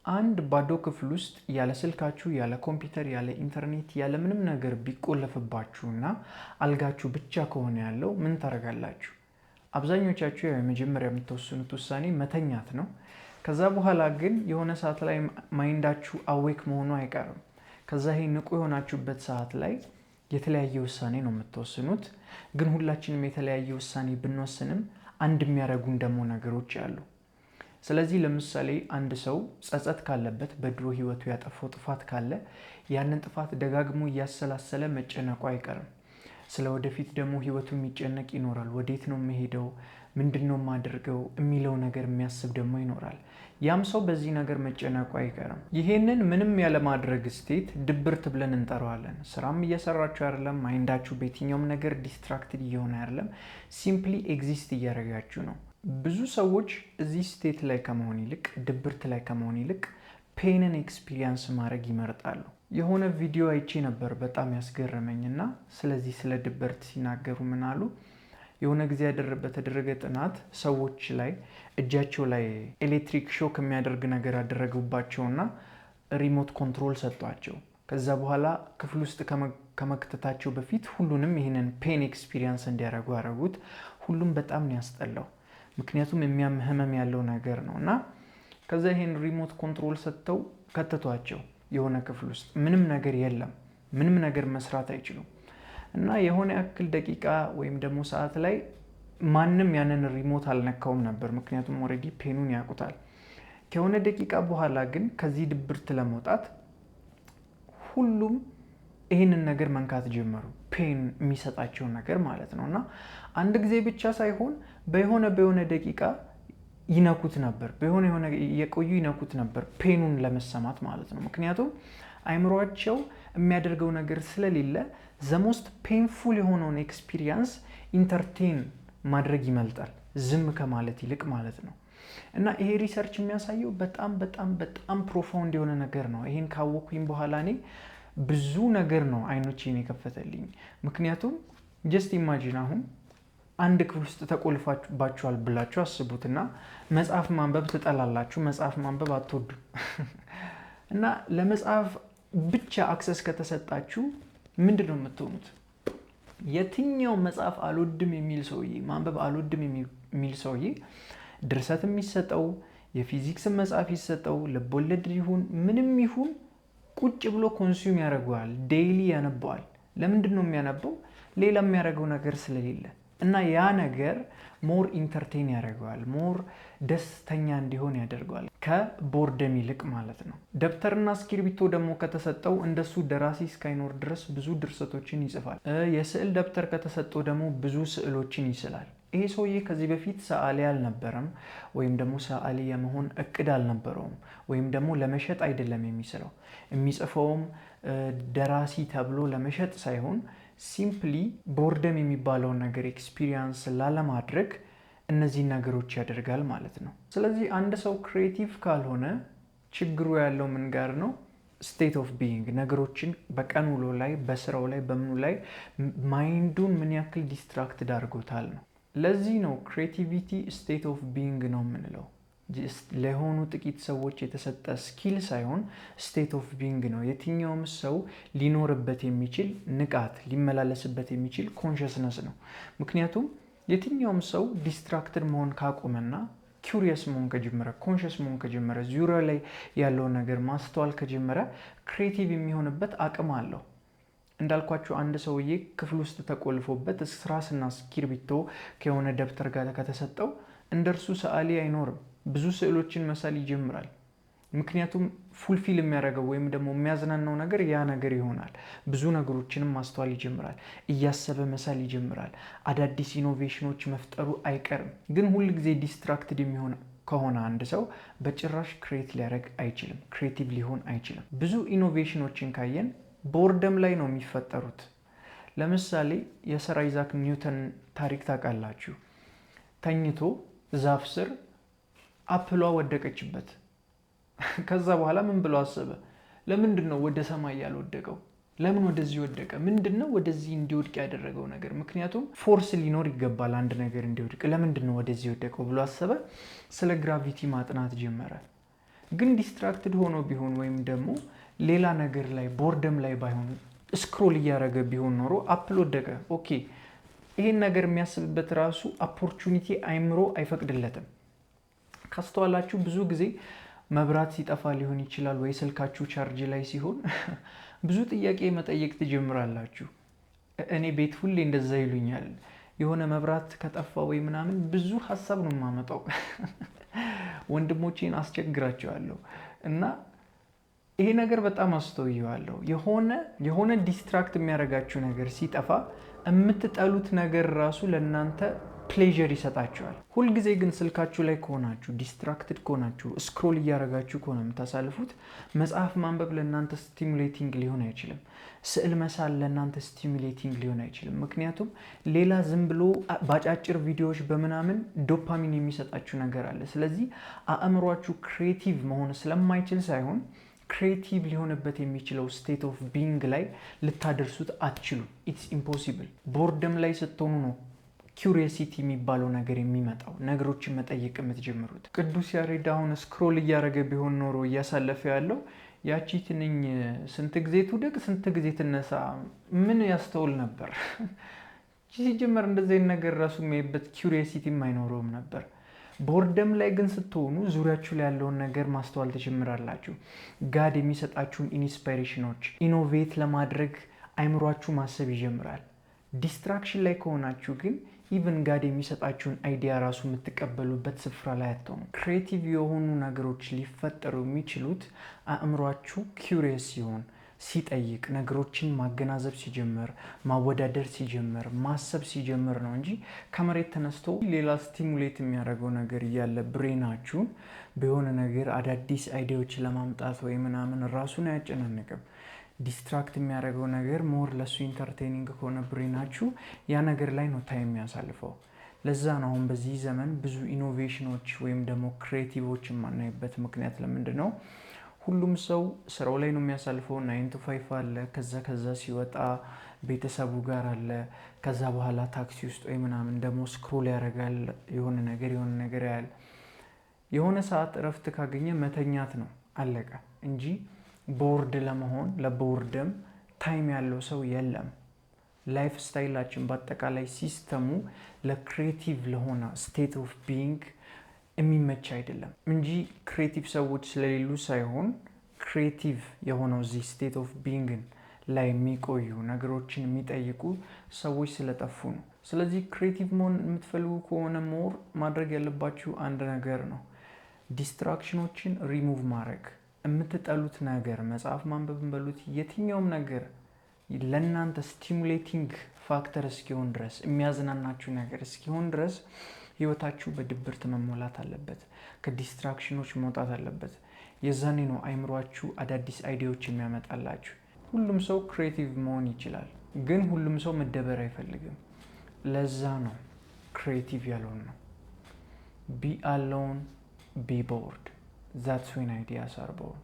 አንድ ባዶ ክፍል ውስጥ ያለ ስልካችሁ፣ ያለ ኮምፒውተር፣ ያለ ኢንተርኔት፣ ያለ ምንም ነገር ቢቆለፍባችሁና አልጋችሁ ብቻ ከሆነ ያለው ምን ታደርጋላችሁ? አብዛኞቻችሁ የመጀመሪያ የምትወስኑት ውሳኔ መተኛት ነው። ከዛ በኋላ ግን የሆነ ሰዓት ላይ ማይንዳችሁ አዌክ መሆኑ አይቀርም። ከዛ ይሄ ንቁ የሆናችሁበት ሰዓት ላይ የተለያየ ውሳኔ ነው የምትወስኑት። ግን ሁላችንም የተለያየ ውሳኔ ብንወስንም አንድ የሚያደርጉን ደግሞ ነገሮች አሉ። ስለዚህ ለምሳሌ አንድ ሰው ጸጸት ካለበት በድሮ ህይወቱ ያጠፋው ጥፋት ካለ ያንን ጥፋት ደጋግሞ እያሰላሰለ መጨነቁ አይቀርም። ስለ ወደፊት ደግሞ ህይወቱ የሚጨነቅ ይኖራል። ወዴት ነው የሚሄደው? ምንድነው የማደርገው? የሚለው ነገር የሚያስብ ደግሞ ይኖራል። ያም ሰው በዚህ ነገር መጨነቁ አይቀርም። ይሄንን ምንም ያለማድረግ ስቴት ድብርት ብለን እንጠራዋለን። ስራም እየሰራችሁ አይደለም፣ ማይንዳችሁ በየትኛውም ነገር ዲስትራክትድ እየሆነ አይደለም፣ ሲምፕሊ ኤግዚስት እያደረጋችሁ ነው። ብዙ ሰዎች እዚህ ስቴት ላይ ከመሆን ይልቅ ድብርት ላይ ከመሆን ይልቅ ፔንን ኤክስፒሪየንስ ማድረግ ይመርጣሉ። የሆነ ቪዲዮ አይቼ ነበር በጣም ያስገረመኝና ስለዚህ ስለ ድብርት ሲናገሩ ምን አሉ? የሆነ ጊዜ በተደረገ ጥናት ሰዎች ላይ እጃቸው ላይ ኤሌክትሪክ ሾክ የሚያደርግ ነገር ያደረጉባቸውና ሪሞት ኮንትሮል ሰጧቸው። ከዛ በኋላ ክፍል ውስጥ ከመክተታቸው በፊት ሁሉንም ይህንን ፔን ኤክስፒሪየንስ እንዲያደርጉ ያደረጉት። ሁሉም በጣም ነው ያስጠላው፣ ምክንያቱም የሚያም ህመም ያለው ነገር ነው። እና ከዛ ይሄን ሪሞት ኮንትሮል ሰጥተው ከተቷቸው የሆነ ክፍል ውስጥ ምንም ነገር የለም፣ ምንም ነገር መስራት አይችሉም። እና የሆነ ያክል ደቂቃ ወይም ደግሞ ሰዓት ላይ ማንም ያንን ሪሞት አልነካውም ነበር፣ ምክንያቱም ኦልሬዲ ፔኑን ያውቁታል። ከሆነ ደቂቃ በኋላ ግን ከዚህ ድብርት ለመውጣት ሁሉም ይህንን ነገር መንካት ጀመሩ፣ ፔን የሚሰጣቸውን ነገር ማለት ነው። እና አንድ ጊዜ ብቻ ሳይሆን በሆነ ደቂቃ ይነኩት ነበር፣ የሆነ የቆዩ ይነኩት ነበር፣ ፔኑን ለመሰማት ማለት ነው። ምክንያቱም አይምሯቸው የሚያደርገው ነገር ስለሌለ ዘሞስት ፔንፉል የሆነውን ኤክስፒሪየንስ ኢንተርቴን ማድረግ ይመልጣል፣ ዝም ከማለት ይልቅ ማለት ነው። እና ይሄ ሪሰርች የሚያሳየው በጣም በጣም በጣም ፕሮፋውንድ የሆነ ነገር ነው። ይሄን ካወኩኝ በኋላ እኔ ብዙ ነገር ነው አይኖቼን የከፈተልኝ። ምክንያቱም ጀስት ኢማጂን አሁን አንድ ክፍል ውስጥ ተቆልፋባችኋል ብላችሁ አስቡትና መጽሐፍ ማንበብ ትጠላላችሁ፣ መጽሐፍ ማንበብ አትወዱም። እና ለመጽሐፍ ብቻ አክሰስ ከተሰጣችሁ ምንድን ነው የምትሆኑት? የትኛው መጽሐፍ አልወድም የሚል ሰውዬ፣ ማንበብ አልወድም የሚል ሰውዬ ድርሰት የሚሰጠው የፊዚክስ መጽሐፍ ይሰጠው ልቦለድ ይሁን ምንም ይሁን ቁጭ ብሎ ኮንሱም ያደርገዋል፣ ዴይሊ ያነባዋል። ለምንድን ነው የሚያነበው? ሌላ የሚያደርገው ነገር ስለሌለ። እና ያ ነገር ሞር ኢንተርቴን ያደርገዋል፣ ሞር ደስተኛ እንዲሆን ያደርገዋል፣ ከቦርደም ይልቅ ማለት ነው። ደብተርና እስክሪብቶ ደግሞ ከተሰጠው እንደሱ ደራሲ እስካይኖር ድረስ ብዙ ድርሰቶችን ይጽፋል። የስዕል ደብተር ከተሰጠው ደግሞ ብዙ ስዕሎችን ይስላል። ይሄ ሰውዬ ከዚህ በፊት ሰዓሊ አልነበረም፣ ወይም ደግሞ ሰዓሊ የመሆን እቅድ አልነበረውም፣ ወይም ደግሞ ለመሸጥ አይደለም የሚስለው። የሚጽፈውም ደራሲ ተብሎ ለመሸጥ ሳይሆን ሲምፕሊ ቦርደም የሚባለውን ነገር ኤክስፒሪየንስ ላለማድረግ እነዚህን ነገሮች ያደርጋል ማለት ነው። ስለዚህ አንድ ሰው ክሪኤቲቭ ካልሆነ ችግሩ ያለው ምን ጋር ነው? ስቴት ኦፍ ቢይንግ፣ ነገሮችን በቀን ውሎ ላይ በስራው ላይ በምኑ ላይ ማይንዱን ምን ያክል ዲስትራክትድ አድርጎታል ነው። ለዚህ ነው ክሪኤቲቪቲ ስቴት ኦፍ ቢይንግ ነው የምንለው። ለሆኑ ጥቂት ሰዎች የተሰጠ ስኪል ሳይሆን ስቴት ኦፍ ቢይንግ ነው። የትኛውም ሰው ሊኖርበት የሚችል ንቃት፣ ሊመላለስበት የሚችል ኮንሽስነስ ነው። ምክንያቱም የትኛውም ሰው ዲስትራክትድ መሆን ካቆመና ኪውሪየስ መሆን ከጀመረ፣ ኮንሽስ መሆን ከጀመረ፣ ዙሪያ ላይ ያለውን ነገር ማስተዋል ከጀመረ ክሪኤቲቭ የሚሆንበት አቅም አለው። እንዳልኳችሁ አንድ ሰውዬ ክፍል ውስጥ ተቆልፎበት እስራስና እስክሪብቶ ከሆነ ደብተር ጋር ከተሰጠው እንደርሱ ሰዓሊ አይኖርም። ብዙ ስዕሎችን መሳል ይጀምራል። ምክንያቱም ፉልፊል የሚያደርገው ወይም ደግሞ የሚያዝናናው ነገር ያ ነገር ይሆናል። ብዙ ነገሮችንም ማስተዋል ይጀምራል። እያሰበ መሳል ይጀምራል። አዳዲስ ኢኖቬሽኖች መፍጠሩ አይቀርም። ግን ሁል ጊዜ ዲስትራክትድ የሚሆን ከሆነ አንድ ሰው በጭራሽ ክሬት ሊያደርግ አይችልም፣ ክሬቲቭ ሊሆን አይችልም። ብዙ ኢኖቬሽኖችን ካየን ቦርደም ላይ ነው የሚፈጠሩት። ለምሳሌ የሰር አይዛክ ኒውተን ታሪክ ታውቃላችሁ። ተኝቶ ዛፍ ስር አፕሏ ወደቀችበት። ከዛ በኋላ ምን ብሎ አሰበ? ለምንድን ነው ወደ ሰማይ ያልወደቀው? ለምን ወደዚህ ወደቀ? ምንድነው ወደዚህ እንዲወድቅ ያደረገው ነገር? ምክንያቱም ፎርስ ሊኖር ይገባል አንድ ነገር እንዲወድቅ። ለምንድን ነው ወደዚህ ወደቀው ብሎ አሰበ። ስለ ግራቪቲ ማጥናት ጀመረ። ግን ዲስትራክትድ ሆኖ ቢሆን ወይም ደግሞ ሌላ ነገር ላይ ቦርደም ላይ ባይሆን ስክሮል እያደረገ ቢሆን ኖሮ አፕል ወደቀ። ኦኬ ይሄን ነገር የሚያስብበት ራሱ ኦፖርቹኒቲ አይምሮ አይፈቅድለትም። ካስተዋላችሁ ብዙ ጊዜ መብራት ሲጠፋ ሊሆን ይችላል ወይ ስልካችሁ ቻርጅ ላይ ሲሆን ብዙ ጥያቄ መጠየቅ ትጀምራላችሁ። እኔ ቤት ሁሌ እንደዛ ይሉኛል። የሆነ መብራት ከጠፋ ወይ ምናምን ብዙ ሀሳብ ነው የማመጣው። ወንድሞቼን አስቸግራቸዋለሁ እና ይሄ ነገር በጣም አስተውየዋለሁ። የሆነ ዲስትራክት የሚያደርጋችሁ ነገር ሲጠፋ የምትጠሉት ነገር ራሱ ለእናንተ ፕሌዥር ይሰጣችኋል። ሁልጊዜ ግን ስልካችሁ ላይ ከሆናችሁ ዲስትራክትድ ከሆናችሁ ስክሮል እያደረጋችሁ ከሆነ የምታሳልፉት መጽሐፍ ማንበብ ለእናንተ ስቲሙሌቲንግ ሊሆን አይችልም። ስዕል መሳል ለእናንተ ስቲሙሌቲንግ ሊሆን አይችልም። ምክንያቱም ሌላ ዝም ብሎ ባጫጭር ቪዲዮዎች በምናምን ዶፓሚን የሚሰጣችሁ ነገር አለ። ስለዚህ አእምሯችሁ ክሬቲቭ መሆን ስለማይችል ሳይሆን ክሬቲቭ ሊሆንበት የሚችለው ስቴት ኦፍ ቢንግ ላይ ልታደርሱት አትችሉ። ኢትስ ኢምፖሲብል። ቦርደም ላይ ስትሆኑ ነው ኪሪዮሲቲ የሚባለው ነገር የሚመጣው፣ ነገሮችን መጠየቅ የምትጀምሩት። ቅዱስ ያሬድ አሁን ስክሮል እያደረገ ቢሆን ኖሮ እያሳለፈ ያለው ያቺ ትንኝ ስንት ጊዜ ትውደቅ ስንት ጊዜ ትነሳ ምን ያስተውል ነበር? ሲጀመር እንደዚህ ነገር ራሱ የሚያይበት ኪሪዮሲቲም አይኖረውም ነበር። ቦርደም ላይ ግን ስትሆኑ ዙሪያችሁ ላይ ያለውን ነገር ማስተዋል ትጀምራላችሁ። ጋድ የሚሰጣችሁን ኢንስፓይሬሽኖች ኢኖቬት ለማድረግ አይምሯችሁ ማሰብ ይጀምራል። ዲስትራክሽን ላይ ከሆናችሁ ግን ኢቨን ጋድ የሚሰጣችሁን አይዲያ ራሱ የምትቀበሉበት ስፍራ ላይ አትሆኑ። ክሬቲቭ የሆኑ ነገሮች ሊፈጠሩ የሚችሉት አእምሯችሁ ኪሪየስ ሲሆን፣ ሲጠይቅ፣ ነገሮችን ማገናዘብ ሲጀምር፣ ማወዳደር ሲጀምር፣ ማሰብ ሲጀምር ነው እንጂ ከመሬት ተነስቶ ሌላ ስቲሙሌት የሚያደርገው ነገር እያለ ብሬናችሁን በሆነ ነገር አዳዲስ አይዲያዎችን ለማምጣት ወይ ምናምን ራሱን አያጨናንቅም። ዲስትራክት የሚያደርገው ነገር ሞር ለሱ ኢንተርቴኒንግ ከሆነ ብሬናችሁ ያ ነገር ላይ ነው ታይም የሚያሳልፈው። ለዛ ነው አሁን በዚህ ዘመን ብዙ ኢኖቬሽኖች ወይም ደግሞ ክሬቲቮች የማናይበት ምክንያት ለምንድን ነው? ሁሉም ሰው ስራው ላይ ነው የሚያሳልፈው። 9 to 5 አለ። ከዛ ሲወጣ ቤተሰቡ ጋር አለ። ከዛ በኋላ ታክሲ ውስጥ ወይ ምናምን ደግሞ ስክሮል ያደርጋል። የሆነ ነገር ያያል። የሆነ ሰዓት እረፍት ካገኘ መተኛት ነው አለቀ እንጂ ቦርድ ለመሆን ለቦርደም ታይም ያለው ሰው የለም። ላይፍ ስታይላችን በአጠቃላይ ሲስተሙ ለክሬቲቭ ለሆነ ስቴት ኦፍ ቢንግ የሚመች አይደለም እንጂ ክሬቲቭ ሰዎች ስለሌሉ ሳይሆን ክሬቲቭ የሆነው እዚህ ስቴት ኦፍ ቢንግን ላይ የሚቆዩ ነገሮችን የሚጠይቁ ሰዎች ስለጠፉ ነው። ስለዚህ ክሬቲቭ መሆን የምትፈልጉ ከሆነ ሞር ማድረግ ያለባችሁ አንድ ነገር ነው፣ ዲስትራክሽኖችን ሪሙቭ ማድረግ። የምትጠሉት ነገር መጽሐፍ ማንበብን በሉት የትኛውም ነገር ለእናንተ ስቲሙሌቲንግ ፋክተር እስኪሆን ድረስ የሚያዝናናችሁ ነገር እስኪሆን ድረስ ህይወታችሁ በድብርት መሞላት አለበት። ከዲስትራክሽኖች መውጣት አለበት። የዛኔ ነው አይምሯችሁ አዳዲስ አይዲያዎች የሚያመጣላችሁ። ሁሉም ሰው ክሬቲቭ መሆን ይችላል፣ ግን ሁሉም ሰው መደበር አይፈልግም። ለዛ ነው ክሬቲቭ ያልሆን ነው። ቢ አሎን ቢ ቦርድ That's when ideas are born.